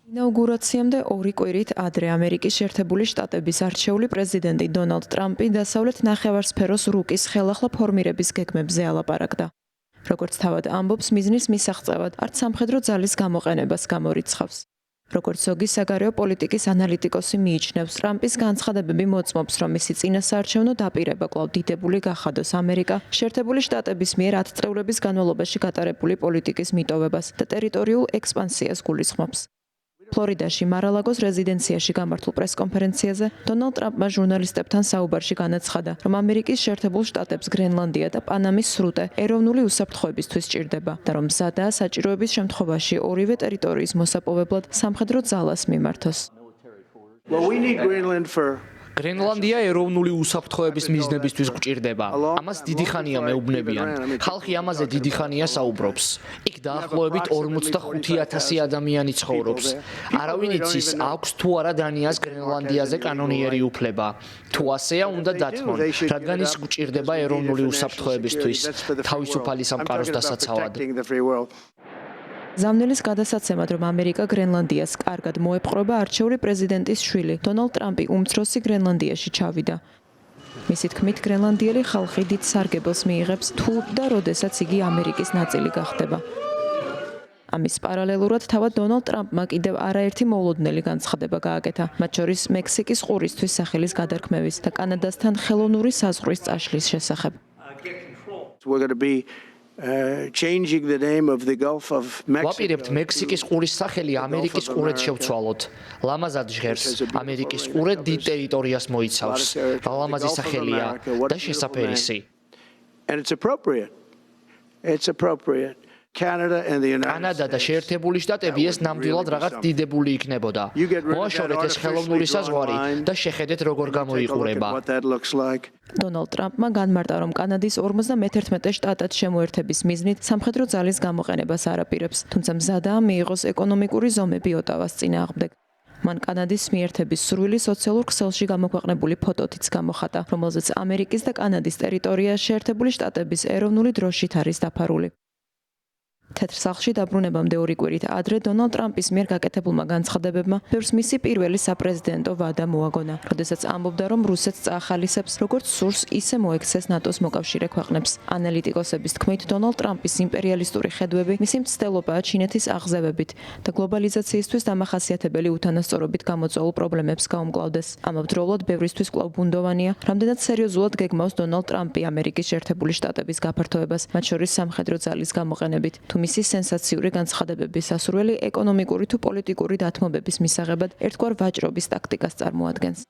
ინაუგურაციამდე 2 კვირით ადრე ამერიკის შეერთებული შტატების არჩეული პრეზიდენტი დონალდ ტრამპი დასავლეთ ნახევარსფეროს რუკის ხელახლა ფორმირების გეგმებზე ალაპარაკდა. როგორც თავად ამბობს, მიზნის მისაღწევად არც სამხედრო ძალის გამოყენებას გამორიცხავს. როგორც ზოგი საგარეო პოლიტიკის ანალიტიკოსი მიიჩნევს, ტრამპის განცხადებები მოწმობს, რომ მისი წინასაარჩევნო დაპირება კვლავ დიდებული გახადოს ამერიკა შეერთებული შტატების მიერ 10 წლების განმავლობაში გატარებული პოლიტიკის მიტოვებას და ტერიტორიულ ექსპანსიას გულისხმობს. ფლორიდაში მარალაგოს რეზიდენციაში გამართულ პრესკონფერენციაზე დონალდ ტრამპმა ჟურნალისტებთან საუბარში განაცხადა, რომ ამერიკის შეერთებულ შტატებს გრენლანდია და პანამის სრუტე ეროვნული უსაფრთხოებისთვის სჭირდება და რომ მზადაა საჭიროების შემთხვევაში ორივე ტერიტორიის მოსაპოვებლად სამხედრო ძალას მიმართოს. გრენლანდია ეროვნული უსაფრთხოების მიზნებისთვის გვჭირდება. ამას დიდი ხანია მეუბნებიან. ხალხი ამაზე დიდი ხანია საუბრობს. იქ დაახლოებით 45,000 ადამიანი ცხოვრობს. არავინ იცის, აქვს თუ არა დანიას გრენლანდიაზე კანონიერი უფლება. თუ ასეა, უნდა დათმონ, რადგან ის გვჭირდება ეროვნული უსაფრთხოებისთვის, თავისუფალი სამყაროს დასაცავად. ზამნელის გადასაცემად, რომ ამერიკა გრენლანდიას კარგად მოეპყრობა, არჩეული პრეზიდენტის შვილი დონალდ ტრამპი უმცროსი გრენლანდიაში ჩავიდა. მისი თქმით, გრენლანდიელი ხალხი დიდ სარგებელს მიიღებს თუ და როდესაც იგი ამერიკის ნაწილი გახდება. ამის პარალელურად თავად დონალდ ტრამპმა კიდევ არაერთი მოულოდნელი განცხადება გააკეთა, მათ შორის მექსიკის ყურისთვის სახელის გადარქმევის და კანადასთან ხელოვნური საზღვრის წაშლის შესახებ. ვაპირებთ მექსიკის ყურის სახელი ამერიკის ყურეთ შევცვალოთ. ლამაზად ჟღერს, ამერიკის ყურე დიდ ტერიტორიას მოიცავს. ლამაზი სახელია და შესაფერისი. კანადა და შეერთებული შტატები ეს ნამდვილად რაღაც დიდებული იქნებოდა. მოაშორეთ ეს ხელოვნური საზღვარი და შეხედეთ როგორ გამოიყურება. დონალდ ტრამპმა განმარტა, რომ კანადის 51 შტატად შემოერთების მიზნით სამხედრო ძალის გამოყენებას არ აპირებს, თუმცა მზადაა მიიღოს ეკონომიკური ზომები ოტავას წინააღმდეგ. მან კანადის მიერთების სურვილი სოციალურ ქსელში გამოქვეყნებული ფოტოთიც გამოხატა, რომელზეც ამერიკის და კანადის ტერიტორია შეერთებული შტატების ეროვნული დროშით არის დაფარული. თეთრ სახლში დაბრუნებამდე 2 კვირით ადრე დონალდ ტრამპის მიერ გაკეთებულმა განცხადებებმა ბევრს მისი პირველი საპრეზიდენტო ვადა მოაგონა, როდესაც ამბობდა, რომ რუსეთს წაახალისებს, როგორც სურს, ისე მოექცეს ნატოს მოკავშირე ქვეყნებს. ანალიტიკოსების თქმით, დონალდ ტრამპის იმპერიალისტური ხედვები მისი მცდელობაა ჩინეთის აღზევებით და გლობალიზაციისთვის დამახასიათებელი უთანასწორობით გამოწვეულ პრობლემებს გაუმკლავდეს. ამავდროულად, ბევრისთვის კვლავ ბუნდოვანია, რამდენად სერიოზულად გეგმავს დონალდ ტრამპი ამერიკის შეერთებული შტატების გაფართოებას, მათ შორის სამხედრო ძალის გამოყენებით. მისი სენსაციური განცხადებების სასურველი ეკონომიკური თუ პოლიტიკური დათმობების მისაღებად ერთგვარ ვაჭრობის ტაქტიკას წარმოადგენს.